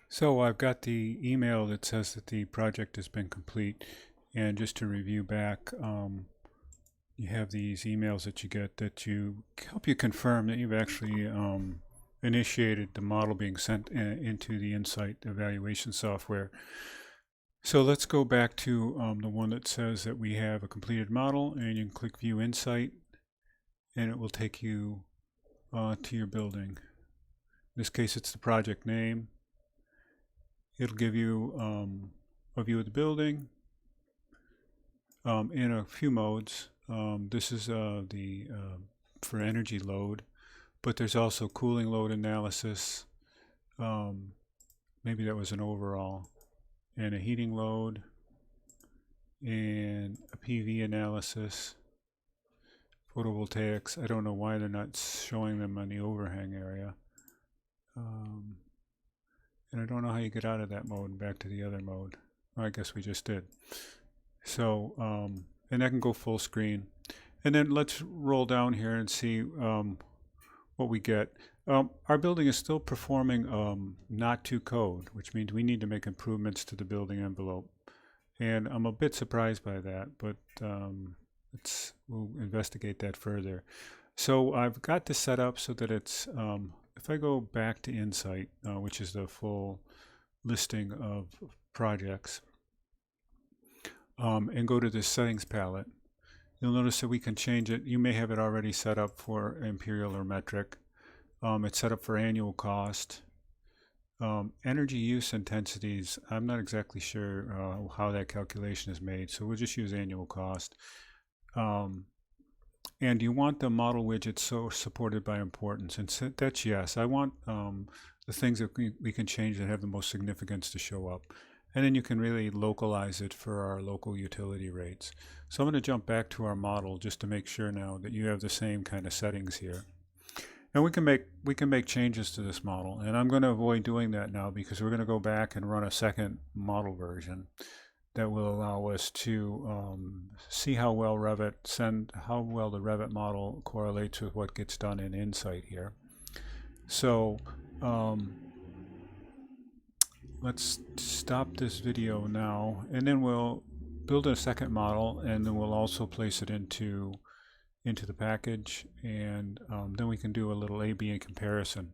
So I've got the email that says that the project has been complete. And just to review back, you have these emails that you get that you help you confirm that you've actually initiated the model being sent into the Insight evaluation software. So let's go back to the one that says that we have a completed model, and you can click View Insight, and it will take you to your building. In this case, it's the project name. It'll give you a view of the building in a few modes. This is for energy load, but there's also cooling load analysis. Maybe that was an overall, and a heating load, and a PV analysis, photovoltaics. I don't know why they're not showing them on the overhang area. And I don't know how you get out of that mode and back to the other mode. Well, I guess we just did. So, and that can go full screen. And then let's roll down here and see what we get. Our building is still performing not to code, which means we need to make improvements to the building envelope. And I'm a bit surprised by that, but we'll investigate that further. So I've got this set up so that it's, if I go back to Insight, which is the full listing of projects, and go to the settings palette, you'll notice that we can change it. You may have it already set up for imperial or metric. It's set up for annual cost. Energy use intensities, I'm not exactly sure how that calculation is made, so we'll just use annual cost. And you want the model widget so supported by importance, and so that's yes. I want the things that we can change that have the most significance to show up. And then you can really localize it for our local utility rates. So I'm going to jump back to our model just to make sure now that you have the same kind of settings here. And we can make changes to this model, and I'm going to avoid doing that now because we're going to go back and run a second model version that will allow us to see how well the Revit model correlates with what gets done in Insight here. So let's stop this video now, and then we'll build a second model, and then we'll also place it into the package, and then we can do a little A/B comparison.